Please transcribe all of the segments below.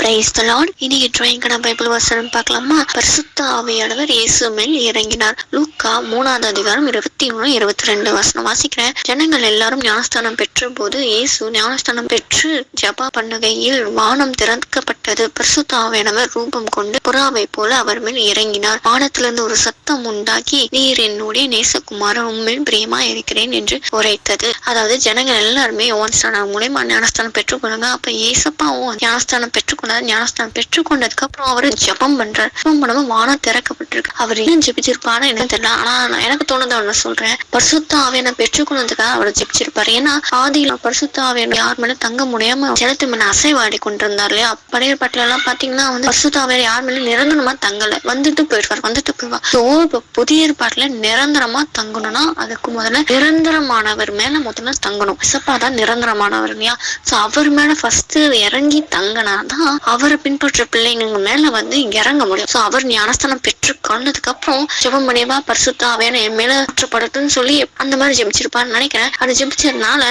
Praise the Lord. இன்னைக்கு டிராயிங்கான Bible வசனம் பார்க்கலாமா? பரிசுத்த ஆவியானவர் இயேசு மேல் இறங்கினார். லூக்கா 3வது அதிகாரம் 21, 22 வசனம் வாசிக்கிறேன். ஜனங்கள் எல்லாரும் ஞானஸ்தானம் பெற்ற போது இயேசு ஞானஸ்தானம் பெற்று ஜெப பண்ணுகையில் வானம் திறக்கப்பட்டது. பரிசுத்த ஆவியானவர் ரூபம் கொண்டு புறாவை போல அவர் மேல் இறங்கினார். வானத்திலிருந்து ஒரு சத்தம் உண்டாக்கி, நீர் என்னுடைய நேசகுமாரன், உண்மையில் பிரியமா இருக்கிறேன் என்று உரைத்தது. அதாவது ஜனங்கள் எல்லாருமே யோவான்ஸ்நானம் மூலமா ஞானஸ்தானம் பெற்றுக்கொள்ளுங்க. அப்ப ஏசப்பாவும் ஞானஸ்தானம் பெற்றுக்கொண்டார். ஞானஸ்தானம் பெற்றுக்கொண்டதுக்கு அப்புறம் அவரு ஜெபம் பண்றாரு. ஜெபம் பண்ணும்போது வானம் திறக்கப்பட்டிருக்கு. அவர் என்ன ஜெபிச்சிருப்பாரு என்ன தெரியல. ஆனா எனக்கு தோணுத ஒண்ணு சொல்றேன். பரிசுத்த ஆவியான பெற்றுக்கொண்டதுக்காக அவர் ஜெபிச்சிருப்பாரு. ஏன்னா ஆதியில பரிசுத்த ஆவியான யார் மேல தங்க முடியாம ஜனத்து மேல அசைவாடி கொண்டிருந்தார் இல்லையா? பழைய பாட்டுல எல்லாம் பாத்தீங்கன்னா பரிசுத்த ஆவியான யார் மேல நிரந்தரமா தங்கல, வந்துட்டு போயிடுவார். இப்ப புதிய ஏற்பாட்டுல நிரந்தரமா தங்கணும்னா அதுக்கு முதல்ல நிரந்தரமானவர் மேல முதல்ல தங்கணும். இசப்பாதான் நிரந்தரமானவர் இல்லையா? சோ அவர் மேல ஃபர்ஸ்ட் இறங்கி தங்கினாதான் அவரை பின்பற்ற பிள்ளைங்க மேல இறங்க முடியும். சோ அவர் ஞானஸ்தானம் பெற்று கொண்டதுக்கு அப்புறம் ஜெபம் பண்ணியவா பரிசுத்த ஆவியான என் மேல ஊற்றப்படட்டும்னு சொல்லி அந்த மாதிரி ஜெபிச்சிருப்பான்னு நினைக்கிறேன். அது ஜெபிச்சதுனால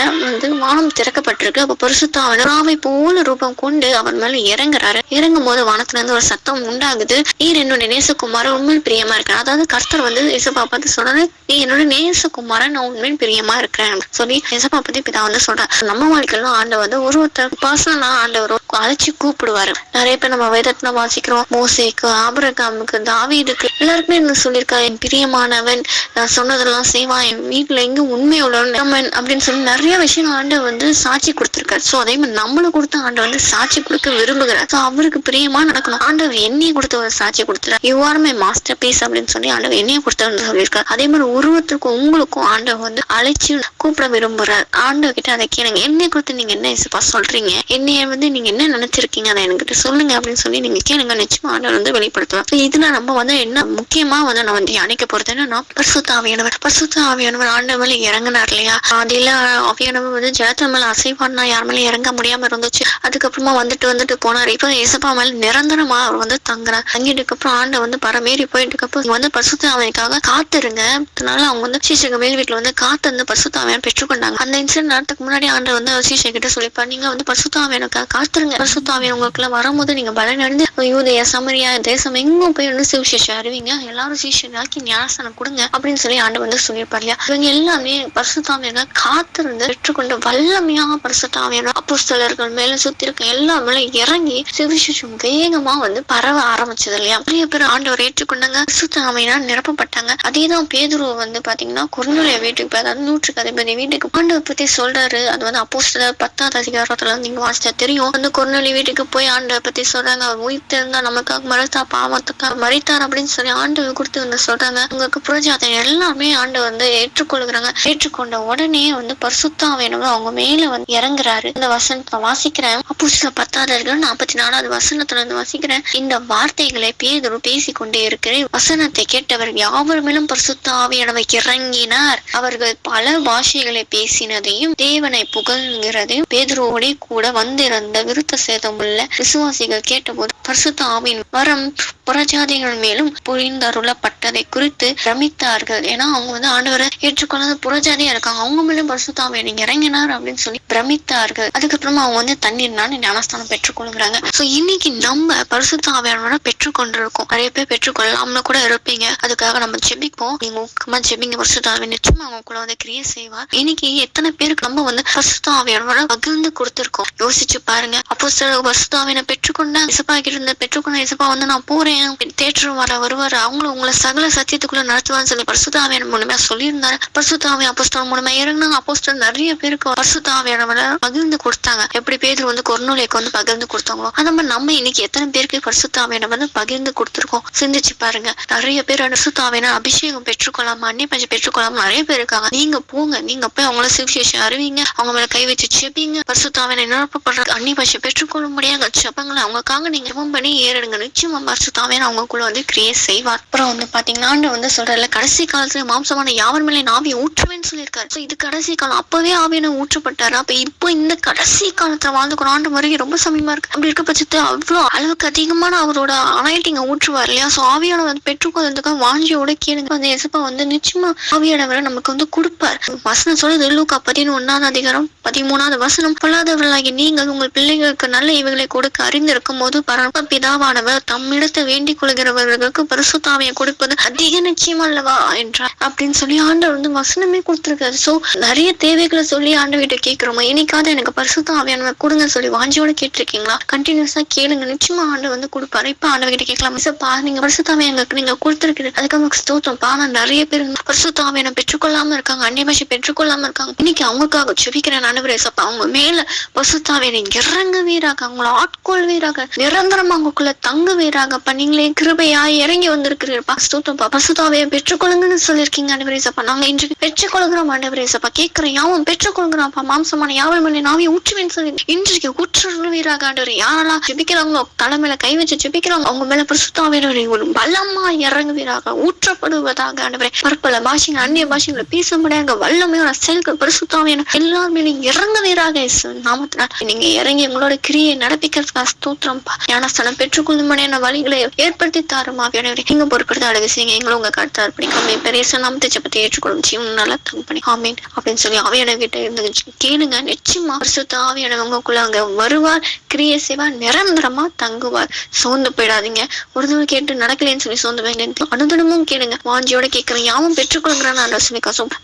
வானம் திறக்கப்பட்டிருக்கு. அப்ப பரிசுத்த ஆவியாவை போல ரூபம் கொண்டு அவர் மேல இறங்குறாரு. இறங்கும் போது வானத்துல இருந்து ஒரு சத்தம் உண்டாகுது. நீர் என்னுடைய நேசகுமாரன், உண்மையில் பிரியமா இருக்கிறேன். அதாவது கர்த்தர் இயேசுப்பா பார்த்து சொல்றாரு, நீ என்னோட நேசகுமாரன், நான் உண்மையில் பிரியமா இருக்கிறேன் சொல்லி இயேசுப்பா பத்தி பிதா சொல்றாரு. நம்ம வாழ்க்கையில ஆண்டவர் ஒருத்தர் பர்சனலா ஆண்டவர் அழைச்சு கூப்பிடுவாரு. நிறைய பேர் நம்ம வேதத்துல வாசிக்கிறோம். மோசேக்கு, ஆபிரகாமுக்கு, தாவீதுக்கு எல்லாருக்குமே என்ன சொல்லியிருக்காரு, என் பிரியமானவன், நான் சொன்னதெல்லாம் செய்வான், என் வீட்டுல எங்க உண்மை உள்ளவன் அப்படின்னு சொல்லி நிறைய விஷயம் ஆண்டவர் சாட்சி கொடுத்திருக்காரு. சோ அதே மாதிரி நம்மளும் கொடுத்த ஆண்டவர் சாட்சி கொடுக்க விரும்புகிறார். சோ அவருக்கு பிரியமா நடக்கணும். ஆண்டவர் என்னைய கொடுத்த ஒரு சாட்சி கொடுத்துறாரு. You are my masterpiece அப்படின்னு சொல்லி ஆண்டவர் என்னைய கொடுத்தவன்னு சொல்லியிருக்காரு. அதே மாதிரி ஒருவருக்கும் உங்களுக்கும் ஆண்டவர் அழைச்சு கூப்பிட விரும்புறார். ஆண்டவர் கிட்ட அதை கேளுங்க. என்னைய கொடுத்து நீங்க என்ன இயேசுப்பா சொல்றீங்க, என்னைய நீங்க என்ன நினைச்சிருக்கீங்க, அதை என்கிட்ட சொல்லுங்க அப்படின்னு சொல்லி நீங்க கேளுங்க. நிச்சயமா ஆண்டவர் வெளிப்படுத்துவார். இதுல நம்ம என்ன முக்கியமா நம்ம தியானிக்க போறது என்னன்னா, பரிசுத்த ஆவியானவர் ஆண்டவர் இறங்கினார் இல்லையா? அதுல ஆவியானவர் ஜனத்து மேல அசைவாடினா யார் மேல இறங்க முடியாம இருந்துச்சு. அதுக்கப்புறமா வந்துட்டு போனார். இப்ப ஏசப்பா மேல நிரந்தரமா அவர் தங்குறார். தங்கிட்டு அப்புறம் ஆண்டை பரமேறி போயிட்டு அப்புறம் பரிசுத்த ஆவியானுக்காக காத்திருங்க. அதனால அவங்க சீசக மேல் வீட்டுல காத்து பரிசுத்த ஆவியான பெற்றுக்கொண்டாங்க. அந்த இன்சிடென்ட் நேரத்துக்கு முன்னாடி ஆண்டை சீசை கிட்ட சொல்லிப்பாரு, நீங்க பரிசுத்த ஆவியானுக்காக காத்துருங்க. பரிசுத்த ஆவியான உங்களுக்குள்ள வரும்போது நீங்க பலனடைந்து யூதேயா, சமரியா தேசம் எங்கும் போய் சுவிசேஷம் அறிவிங்க, எல்லாரும் சீஷனாக்கி ஞானஸ்தானம் கொடுங்க அப்படின்னு சொல்லி ஆண்டு சொல்லியிருப்பாரு இல்லையா? இவங்க எல்லாமே பரிசுத்த ஆவியான காத்திருந்து பெற்றுக்கொண்டு வல்லமையாக பரிசுத்த ஆவியான அப்போஸ்தலர்கள் மேல சுத்தி இருக்க எல்லா மேல இறங்கி சுவிசேஷம் வேகமா பரவ ஆரம்பிச்சது இல்லையா? நிறைய பேர் ஆண்டவர் ஏற்றுக்கொண்டாங்க, பரிசுத்த ஆவியினால் நிரப்பப்பட்டாங்க. அதேதான் பேதுரு பாத்தீங்கன்னா கொர்நேலியா வீட்டுக்கு போய், அதாவது 100க்கு அதிபதி வீட்டுக்கு ஆண்டவர் பத்தி சொல்றாரு. அது அப்போஸ்தலர் 10வது அதிகாரத்துல நீங்க வாசிச்சா தெரியும். கொர்நேலியா வீட்டுக்கு போய் ஆண்டவர் பத்தி சொல்றாங்க. அவர் உயிர்த்தெழுந்தா நமக்காக மறுத்தா பாவத்துக்காக மரித்தார் அப்படின்னு சொல்லி ஆண்டவர் கொடுத்து சொல்றாங்க. உங்களுக்கு புரஜாதை எல்லாமே ஆண்டவர் ஏற்றுக்கொள்கிறாங்க. ஏற்றுக்கொண்ட உடனே பரிசுத்த ஆவியானவர் அவங்க மேல இறங்குறாரு. இந்த வசனத்தை வாசிக்கிறேன். அப்போஸ்தலர் 10வது அதிகாரம் 44வது வசனத்துல வாசிக்கிறேன். இந்த வார்த்தைகளை பேதுரு பேசிக்கொண்டே இருக்கிறேன். வசனத்தை கேட்டவர் யாவர் மேலும் பரிசுத்த ஆவியானவர் இறங்கினார். அவர்கள் பல பாஷைகளை பேசினதையும் தேவனை புகழ்கிறதையும் பேதுருவோட கூட வந்திருந்த விருத்த சேதம் உள்ள விசுவாசிகள் கேட்டபோது பரிசுத்த ஆவியின் வரம் புறஜாதிகள் மேலும் புரிந்தருளப்பட்டதை குறித்து பிரமித்தார்கள். ஏன்னா அவங்க ஆண்டவரை ஏற்றுக்கொள்ளாத புறஜாதியா இருக்காங்க, அவங்க மேலும் பரிசுத்த ஆவியானவர் இறங்கினார் அப்படின்னு சொல்லி பிரமித்தார்கள். அதுக்கப்புறமா அவங்க தண்ணீர்னால ஞானஸ்தானம் பெற்றுக்கொள்கிறாங்க. சோ இன்னைக்கு நம்ம பரிசுத்த ஆவியானவரை பெற்றுக்கொண்டிருக்கோம். நிறைய பேர் பெற்றுக்கொள்ளாமல கூட இருப்பீங்க. அதுக்காக நம்ம ஜெபிப்போம். நீங்க ஊக்கமா ஜெபிங்க. பரிசுத்த ஆவியானவர் நிச்சயமா அவங்க கூட கிரியை செய்வார். இன்னைக்கு எத்தனை பேருக்கு நம்ம பரிசுத்த ஆவியானவரை பகிர்ந்து கொடுத்திருக்கோம், யோசிச்சு பாருங்க. அப்போஸ்தலர் பரிசுத்த ஆவியானவரை பெற்றுக்கொண்ட இசப்பா கிட்ட பெற்றுக்கொண்ட இசப்பா நான் போறேன், தேற்றம் வருவார், அவங்களும் உங்களை சகல சத்தியத்துக்குள்ள நடத்துவான்னு சொல்லி பரிசுத்த ஆவியானவர் மூலமா சொல்லியிருந்தாரு. பரிசுத்த ஆவியான அப்போஸ்தலர் மூலமா இறங்கினாங்க. அப்போஸ்தலர் நிறைய பேருக்கு பரிசுத்த ஆவியானவரை பகிர்ந்து கொடுத்தாங்க. எப்படி பேதுரு கொர்நேலியாக்கு பகிர்ந்து கொடுத்தாங்களோ அந்த மாதிரி நம்ம இன்னைக்கு எத்தனை பேருக்கு பரிசுத்த ஆவியானவரை பகிர்ந்து கொடுத்திருக்கோம், சிந்திச்சு பாருங்க. நிறைய பேர் பரிசுத்த ஆவியானவர் அபிஷேகம் பெற்றுக்கொள்ளாம, அந்நிய பஞ்சம் பெற்றுக்கொள்ளாம நிறைய பேர் இருக்காங்க. நீங்க போங்க, நீங்க போய் அவங்கள சுவிசேஷம் அறிவிங்க, அவங்க மேல கை வச்சு செபிங்க. பரிசுத்த ஆவியானவர் நிரப்பப்படுற அந்நிய பஞ்சம் பெற்றுக்கொள்ள முடியாத ஜெபங்களை அவங்களுக்காக நீங்க ஜெபம் பண்ணி ஏறிடுங்க. நிச்சயமா பரிசுத்த ஆவியானவர் அவங்களுக்குள்ள கிரியேட் செய்வார். அப்புறம் பாத்தீங்கன்னா ஆண்டு சொல்றதுல கடைசி காலத்துல மாம்சமான யாவர் மேலே ஆவியை ஊற்றுவேன்னு சொல்லியிருக்காரு. இது கடைசி காலம். அப்பவே ஆவியானவர் ஊற்றப்பட்டாரு. அப்ப இப்போ இந்த கடைசி காலத்துல வாழ்ந்துக்கிற ஆண்டு வருகை ரொம்ப சமயமா இருக்கு. அப்படி இருக்க பட்சத்துல அவ்வளவு அளவுக்கு அதிகமான அவரோட அனாயிட்டிங்க ஊற்றுவார் இல்லையா? சோ ஆவியானவர் பெற்றுக்கொள்றதுக்காக வாஞ்சியோட கேளுங்க. இயேசுப்பா நிச்சயமா ஆவியானவரை நமக்கு கொடுப்பார். வசனம் சொல்லுது லூக்கா 11வது அதிகாரம் 13வது வசனம், பொல்லாதவர்களாகிய நீங்கள் உங்கள் பிள்ளைகளுக்கு நல்ல இவைகளை கொடுத்து கொடுக்க அறிந்திருக்கும் போது பரம பிதாவானவர் தம்மிடத்தை வேண்டிக் கொள்கிறவர்களுக்கு பரிசுத்த ஆவியை கொடுப்பது அதிக நிச்சயம் அல்லவா என்றார் அப்படின்னு சொல்லி ஆண்டவர் வசனமே கொடுத்திருக்காரு. சோ நிறைய தேவைகளை சொல்லி ஆண்டவர்கிட்ட கேட்கிறோமா? இன்னைக்காவது எனக்கு பரிசுத்த ஆவியானவர் கொடுங்க சொல்லி வாஞ்சியோட கேட்டிருக்கீங்களா? கண்டினியூஸா கேளுங்க, நிச்சயமா ஆண்டவர் கொடுப்பாரு. இப்ப ஆண்டவர்கிட்ட கேட்கலாம், மிஸ்ஸப்பா நீங்க பரிசுத்த ஆவியை எங்களுக்கு நீங்க கொடுத்திருக்கிறது அதுக்காக ஸ்தோத்திரம். ஆனா நிறைய பேர் பரிசுத்த ஆவியை பெற்றுக்கொள்ளாம இருக்காங்க, அந்நிய பாஷை பெற்றுக்கொள்ளாம இருக்காங்க. இன்னைக்கு அவங்களுக்காக ஜெபிக்கிறேன் ஆண்டவரே. சப்பா அவங்க மேல பரிசுத்த ஆவியை இறங்குவீராக, அவங்கள ஆட்கொள்வீராக, நிரந்தரமா அவங்களுக்குள்ள தங்குவீராக. நீங்களே கிருபையாய் இறங்கி வந்திருக்கிறீர்ப்பா, ஸ்தோத்திரம். பரிசுத்த ஆவியை பெற்றுக்கொள்ளுங்கன்னு சொல்லியிருக்கீங்க ஆண்டவரே. சப்பா நாங்க இன்றைக்கு பெற்றுக்கொள்கிறோம் ஆண்டவரே. சப்பா கேட்கிறேன் யாவும் பெற்றுக்கொள்கிறோம்ப்பா. மாம்சமான யாவல் மணி நாவியை ஊற்றுவேன்னு சொல்லி இன்றைக்கு ஊற்றுவீராக ஆண்டவரே. யாரெல்லாம் ஜெபிக்கிறாங்களோ தலைமையில கை வச்சு ஜெபிக்கிறாங்க அவங்க மேல பரிசுத்த ஆவியானவரே ஒரு பலமா இறங்குவீராக, ஊற்றப்படுவதாக ஆண்டவரே. பற்பல பாஷைகள் அந்நிய பாஷைகளை பேச முடியாத வல்லமையோட செயல்கள் பரிசுத்த ஆவியானவர் எல்லார் மேலும் இறங்குவீராக நாமத்தினால் நீங்க இறங்கி உங்களோட கிரியை நடப்பிக்கிறதுக்காக ஸ்தோத்திரம்ப்பா. ஞானஸ்தானம் பெற்றுக்கொள்ளும்படியான வழிகளை ஏற்படுத்தி தாரும் ஆவியானவரே. நீங்க பொறுப்படுத்த அழகு செய்யுங்க, எங்களும் உங்க கருத்தா இருப்பீங்க. பெரிய நாமத்தை ஜெபத்தை ஏற்றுக்கொள்ளும் ஜீவன் நல்லா தங்கப்பணி ஆமீன் அப்படின்னு சொல்லி ஆவியானவர் கிட்ட இருந்து கேளுங்க. நிச்சயமா பரிசுத்த ஆவியானவர் உங்களுக்குள்ள அங்க வருவார், கிரியை செய்வார், நிரந்தரமா தங்குவார். சோர்ந்து போயிடாதீங்க. ஒரு தடவை கேட்டு நடக்கலன்னு சொல்லி சோர்ந்து போய் அனுதினமும் கேளுங்க. வாஞ்சியோட கேட்கிறேன் யாவும் பெற்றுக்கொள்கிறான்னு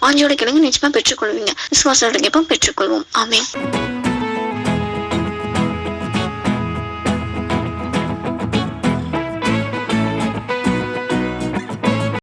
வாஞ்சியோட கேளுங்க, நிச்சயமா பெற்றுக்கொள்வீங்க. விசுவாசத்தோட கேட்போம், பெற்றுக்கொள்வோம். ஆமீன்.